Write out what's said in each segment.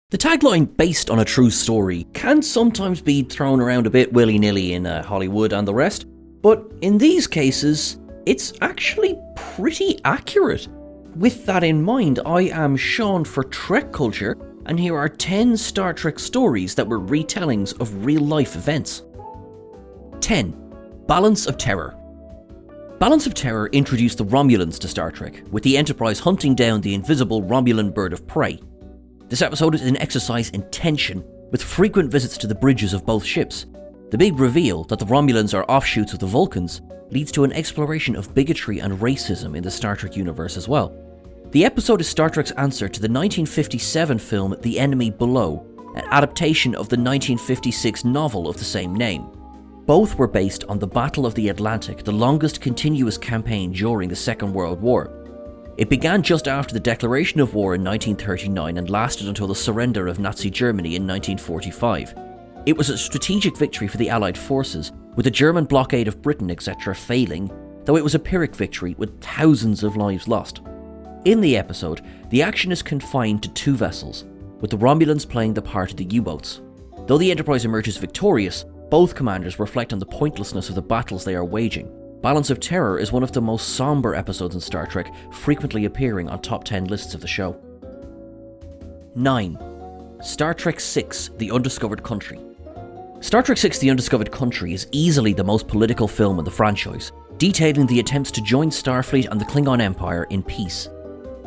The tagline "based on a true story" can sometimes be thrown around a bit willy-nilly in Hollywood and the rest, but in these cases, it's actually pretty accurate. With that in mind, I am Sean for Trek Culture, and here are 10 Star Trek stories that were retellings of real-life events. 10. Balance of Terror. Balance of Terror introduced the Romulans to Star Trek, with the Enterprise hunting down the invisible Romulan bird of prey. This episode is an exercise in tension, with frequent visits to the bridges of both ships. The big reveal that the Romulans are offshoots of the Vulcans leads to an exploration of bigotry and racism in the Star Trek universe as well. The episode is Star Trek's answer to the 1957 film The Enemy Below, an adaptation of the 1956 novel of the same name. Both were based on the Battle of the Atlantic, the longest continuous campaign during the Second World War. It began just after the declaration of war in 1939 and lasted until the surrender of Nazi Germany in 1945. It was a strategic victory for the Allied forces, with the German blockade of Britain etc. failing, though it was a Pyrrhic victory with thousands of lives lost. In the episode, the action is confined to 2 vessels, with the Romulans playing the part of the U-boats. Though the Enterprise emerges victorious, both commanders reflect on the pointlessness of the battles they are waging. Balance of Terror is one of the most somber episodes in Star Trek, frequently appearing on top 10 lists of the show. 9. Star Trek VI: The Undiscovered Country. Star Trek VI: The Undiscovered Country is easily the most political film in the franchise, detailing the attempts to join Starfleet and the Klingon Empire in peace.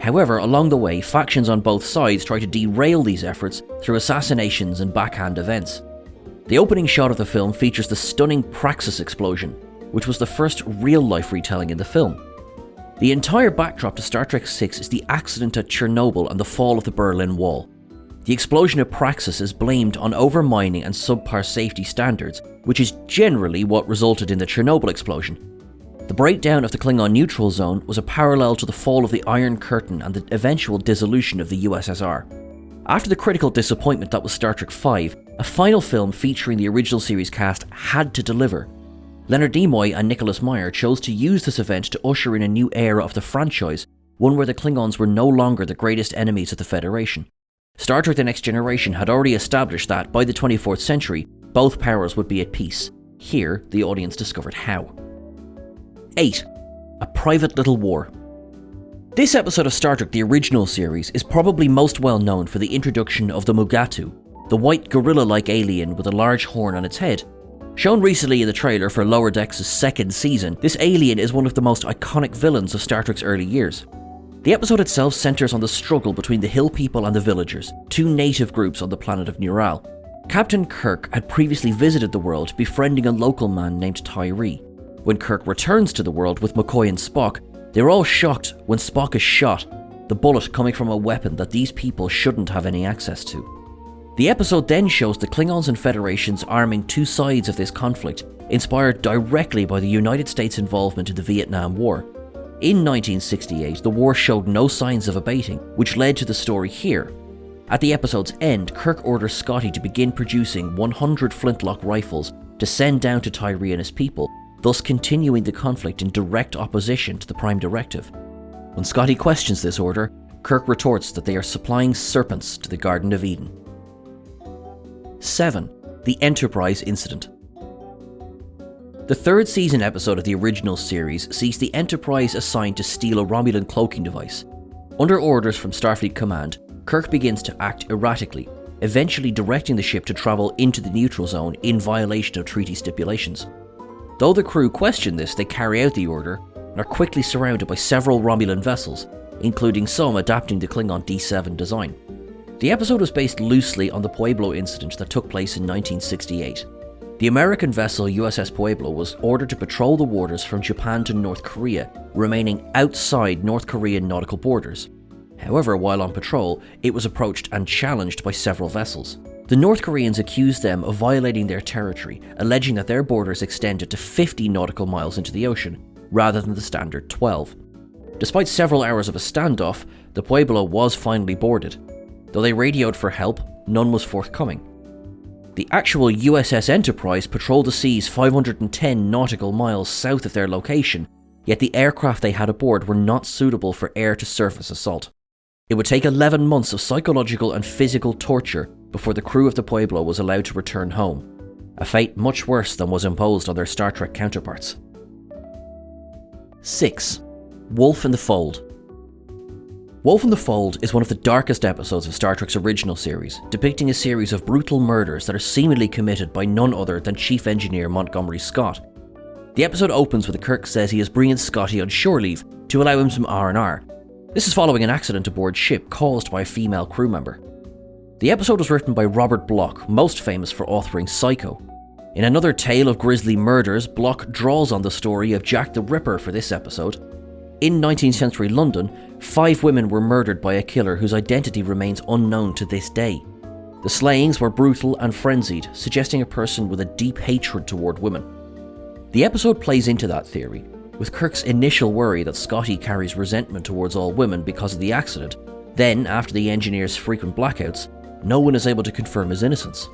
However, along the way, factions on both sides try to derail these efforts through assassinations and backhand events. The opening shot of the film features the stunning Praxis explosion, which was the first real-life retelling in the film. The entire backdrop to Star Trek VI is the accident at Chernobyl and the fall of the Berlin Wall. The explosion of Praxis is blamed on overmining and subpar safety standards, which is generally what resulted in the Chernobyl explosion. The breakdown of the Klingon neutral zone was a parallel to the fall of the Iron Curtain and the eventual dissolution of the USSR. After the critical disappointment that was Star Trek V, a final film featuring the original series cast had to deliver. Leonard Nimoy and Nicholas Meyer chose to use this event to usher in a new era of the franchise, one where the Klingons were no longer the greatest enemies of the Federation. Star Trek The Next Generation had already established that, by the 24th century, both powers would be at peace. Here, the audience discovered how. 8. A Private Little War. This episode of Star Trek the original series is probably most well known for the introduction of the Mugatu, the white gorilla-like alien with a large horn on its head. Shown recently in the trailer for Lower Decks' 2nd season, this alien is one of the most iconic villains of Star Trek's early years. The episode itself centres on the struggle between the Hill People and the Villagers, 2 native groups on the planet of Neural. Captain Kirk had previously visited the world, befriending a local man named Tyree. When Kirk returns to the world with McCoy and Spock, they're all shocked when Spock is shot, the bullet coming from a weapon that these people shouldn't have any access to. The episode then shows the Klingons and Federations arming 2 sides of this conflict, inspired directly by the United States' involvement in the Vietnam War. In 1968, the war showed no signs of abating, which led to the story here. At the episode's end, Kirk orders Scotty to begin producing 100 flintlock rifles to send down to Tyree and his people, thus continuing the conflict in direct opposition to the Prime Directive. When Scotty questions this order, Kirk retorts that they are supplying serpents to the Garden of Eden. 7. The Enterprise Incident. The 3rd season episode of the original series sees the Enterprise assigned to steal a Romulan cloaking device. Under orders from Starfleet Command, Kirk begins to act erratically, eventually directing the ship to travel into the neutral zone in violation of treaty stipulations. Though the crew question this, they carry out the order and are quickly surrounded by several Romulan vessels, including some adapting the Klingon D7 design. The episode was based loosely on the Pueblo incident that took place in 1968. The American vessel USS Pueblo was ordered to patrol the waters from Japan to North Korea, remaining outside North Korean nautical borders. However, while on patrol, it was approached and challenged by several vessels. The North Koreans accused them of violating their territory, alleging that their borders extended to 50 nautical miles into the ocean, rather than the standard 12. Despite several hours of a standoff, the Pueblo was finally boarded. Though they radioed for help, none was forthcoming. The actual USS Enterprise patrolled the seas 510 nautical miles south of their location, yet the aircraft they had aboard were not suitable for air-to-surface assault. It would take 11 months of psychological and physical torture before the crew of the Pueblo was allowed to return home, a fate much worse than was imposed on their Star Trek counterparts. 6. Wolf in the Fold. Wolf in the Fold is one of the darkest episodes of Star Trek's original series, depicting a series of brutal murders that are seemingly committed by none other than Chief Engineer Montgomery Scott. The episode opens with Kirk says he is bringing Scotty on shore leave to allow him some R&R. This is following an accident aboard ship caused by a female crew member. The episode was written by Robert Bloch, most famous for authoring Psycho. In another tale of grisly murders, Bloch draws on the story of Jack the Ripper for this episode. In 19th century London, 5 women were murdered by a killer whose identity remains unknown to this day. The slayings were brutal and frenzied, suggesting a person with a deep hatred toward women. The episode plays into that theory, with Kirk's initial worry that Scotty carries resentment towards all women because of the accident. Then, after the engineer's frequent blackouts, no one is able to confirm his innocence.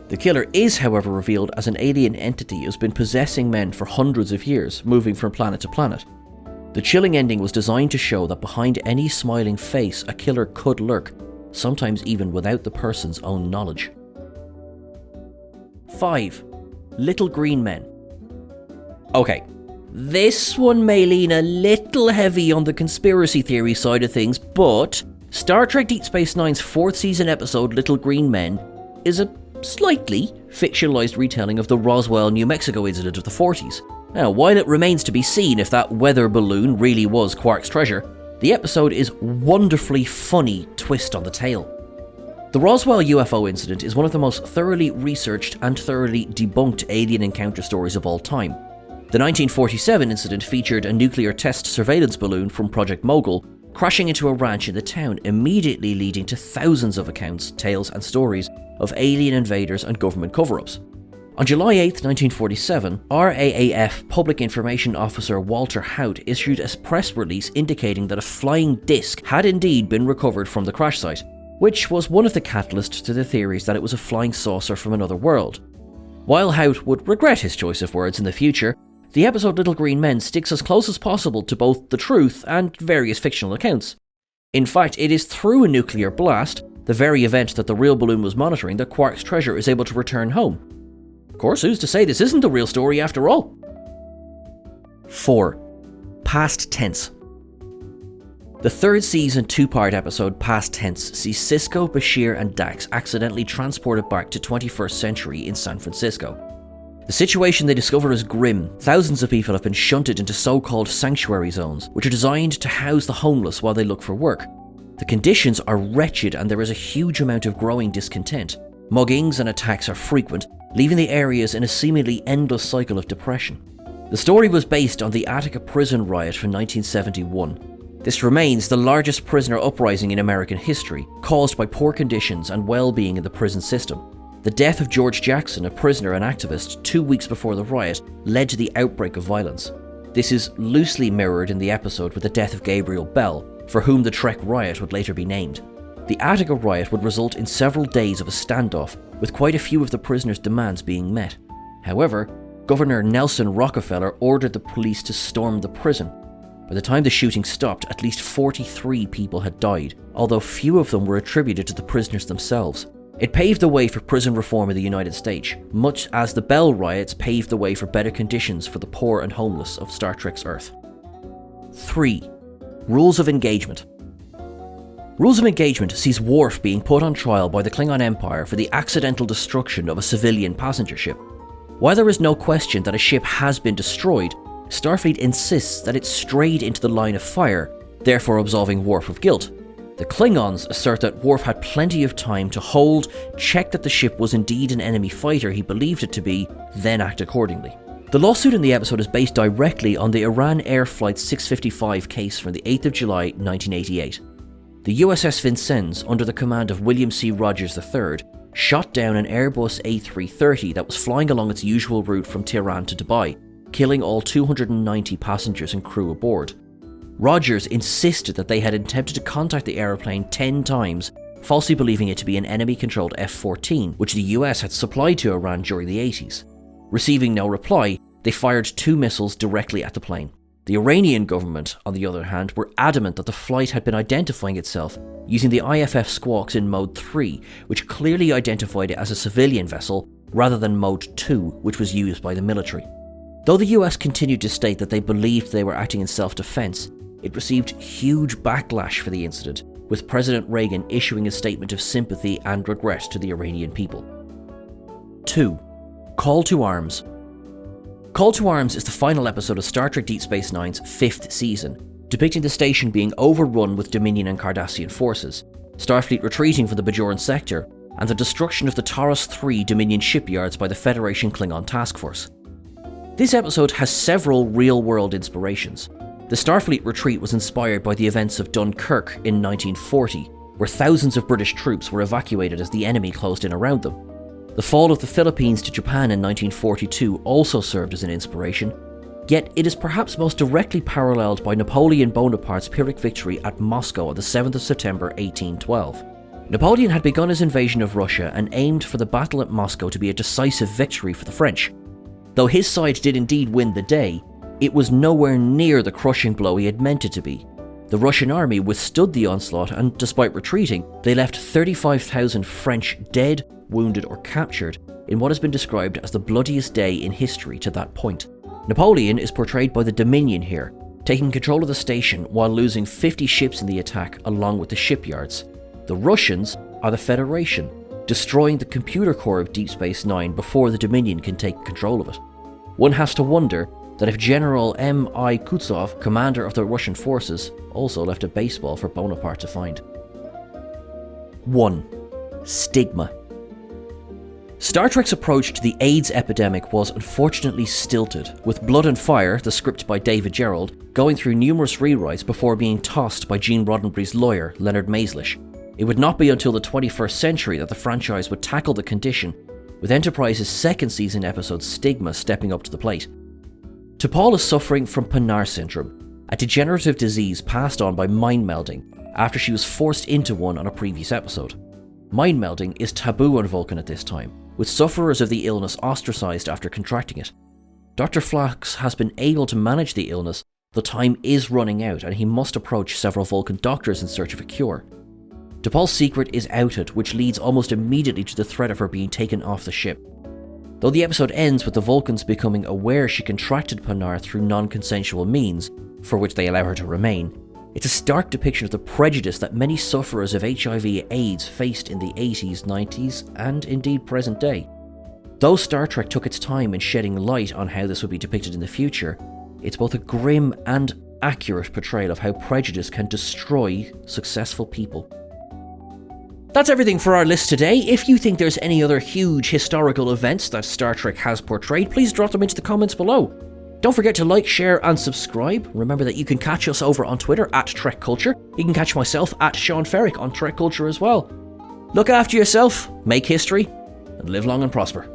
The killer is, however, revealed as an alien entity who has been possessing men for hundreds of years, moving from planet to planet. The chilling ending was designed to show that behind any smiling face, a killer could lurk, sometimes even without the person's own knowledge. 5. Little Green Men. Okay, this one may lean a little heavy on the conspiracy theory side of things, but Star Trek Deep Space Nine's 4th season episode Little Green Men is a slightly fictionalized retelling of the Roswell, New Mexico incident of the 40s. Now, while it remains to be seen if that weather balloon really was Quark's treasure, the episode is wonderfully funny twist on the tale. The Roswell UFO incident is one of the most thoroughly researched and thoroughly debunked alien encounter stories of all time. The 1947 incident featured a nuclear test surveillance balloon from Project Mogul crashing into a ranch in the town, immediately leading to thousands of accounts, tales and stories of alien invaders and government cover-ups. On July 8, 1947, RAAF Public Information Officer Walter Haut issued a press release indicating that a flying disc had indeed been recovered from the crash site, which was one of the catalysts to the theories that it was a flying saucer from another world. While Haut would regret his choice of words in the future, the episode Little Green Men sticks as close as possible to both the truth and various fictional accounts. In fact, it is through a nuclear blast, the very event that the real balloon was monitoring, that Quark's treasure is able to return home. Of course, who's to say this isn't the real story after all? 4. Past Tense. The 3rd season 2-part episode Past Tense sees Sisko, Bashir and Dax accidentally transported back to 21st century in San Francisco. The situation they discover is grim. Thousands of people have been shunted into so-called sanctuary zones, which are designed to house the homeless while they look for work. The conditions are wretched and there is a huge amount of growing discontent. Muggings and attacks are frequent, leaving the areas in a seemingly endless cycle of depression. The story was based on the Attica prison riot from 1971. This remains the largest prisoner uprising in American history, caused by poor conditions and well-being in the prison system. The death of George Jackson, a prisoner and activist, 2 weeks before the riot, led to the outbreak of violence. This is loosely mirrored in the episode with the death of Gabriel Bell, for whom the Trek riot would later be named. The Attica riot would result in several days of a standoff, with quite a few of the prisoners' demands being met. However, Governor Nelson Rockefeller ordered the police to storm the prison. By the time the shooting stopped, at least 43 people had died, although few of them were attributed to the prisoners themselves. It paved the way for prison reform in the United States, much as the Bell riots paved the way for better conditions for the poor and homeless of Star Trek's Earth. 3. Rules of Engagement. Rules of Engagement sees Worf being put on trial by the Klingon Empire for the accidental destruction of a civilian passenger ship. While there is no question that a ship has been destroyed, Starfleet insists that it strayed into the line of fire, therefore absolving Worf of guilt. The Klingons assert that Worf had plenty of time to hold, check that the ship was indeed an enemy fighter he believed it to be, then act accordingly. The lawsuit in the episode is based directly on the Iran Air Flight 655 case from the 8th of July 1988. The USS Vincennes, under the command of William C. Rogers III, shot down an Airbus A330 that was flying along its usual route from Tehran to Dubai, killing all 290 passengers and crew aboard. Rogers insisted that they had attempted to contact the aeroplane 10 times, falsely believing it to be an enemy-controlled F-14, which the US had supplied to Iran during the 80s. Receiving no reply, they fired 2 missiles directly at the plane. The Iranian government, on the other hand, were adamant that the flight had been identifying itself using the IFF squawks in Mode 3, which clearly identified it as a civilian vessel, rather than Mode 2, which was used by the military. Though the US continued to state that they believed they were acting in self-defense, it received huge backlash for the incident, with President Reagan issuing a statement of sympathy and regret to the Iranian people. 2. Call to Arms. Call to Arms is the final episode of Star Trek Deep Space Nine's 5th season, depicting the station being overrun with Dominion and Cardassian forces, Starfleet retreating from the Bajoran sector, and the destruction of the Taurus 3 Dominion shipyards by the Federation Klingon Task Force. This episode has several real-world inspirations. The Starfleet retreat was inspired by the events of Dunkirk in 1940, where thousands of British troops were evacuated as the enemy closed in around them. The fall of the Philippines to Japan in 1942 also served as an inspiration, yet it is perhaps most directly paralleled by Napoleon Bonaparte's Pyrrhic victory at Moscow on the 7th of September 1812. Napoleon had begun his invasion of Russia and aimed for the battle at Moscow to be a decisive victory for the French. Though his side did indeed win the day, it was nowhere near the crushing blow he had meant it to be. The Russian army withstood the onslaught, and despite retreating, they left 35,000 French dead, wounded or captured in what has been described as the bloodiest day in history to that point. Napoleon is portrayed by the Dominion here, taking control of the station while losing 50 ships in the attack along with the shipyards. The Russians are the Federation, destroying the computer core of Deep Space Nine before the Dominion can take control of it. One has to wonder that if General M.I. Kutsov, commander of the Russian forces, also left a baseball for Bonaparte to find. 1. Stigma. Star Trek's approach to the AIDS epidemic was unfortunately stilted, with Blood and Fire, the script by David Gerrold, going through numerous rewrites before being tossed by Gene Roddenberry's lawyer, Leonard Maislish. It would not be until the 21st century that the franchise would tackle the condition, with Enterprise's second season episode Stigma stepping up to the plate. T'Pol is suffering from Panar syndrome, a degenerative disease passed on by mind melding after she was forced into one on a previous episode. Mind melding is taboo on Vulcan at this time, with sufferers of the illness ostracized after contracting it. Dr. Phlox has been able to manage the illness, though time is running out and he must approach several Vulcan doctors in search of a cure. T'Pol's secret is outed, which leads almost immediately to the threat of her being taken off the ship. Though the episode ends with the Vulcans becoming aware she contracted Panar through non-consensual means, for which they allow her to remain, it's a stark depiction of the prejudice that many sufferers of HIV/AIDS faced in the 80s, 90s, and indeed present day. Though Star Trek took its time in shedding light on how this would be depicted in the future, it's both a grim and accurate portrayal of how prejudice can destroy successful people. That's everything for our list today. If you think there's any other huge historical events that Star Trek has portrayed, please drop them into the comments below. Don't forget to like, share and subscribe. Remember that you can catch us over on Twitter at Trek Culture. You can catch myself at Sean Ferrick on Trek Culture as well. Look after yourself, make history, and live long and prosper.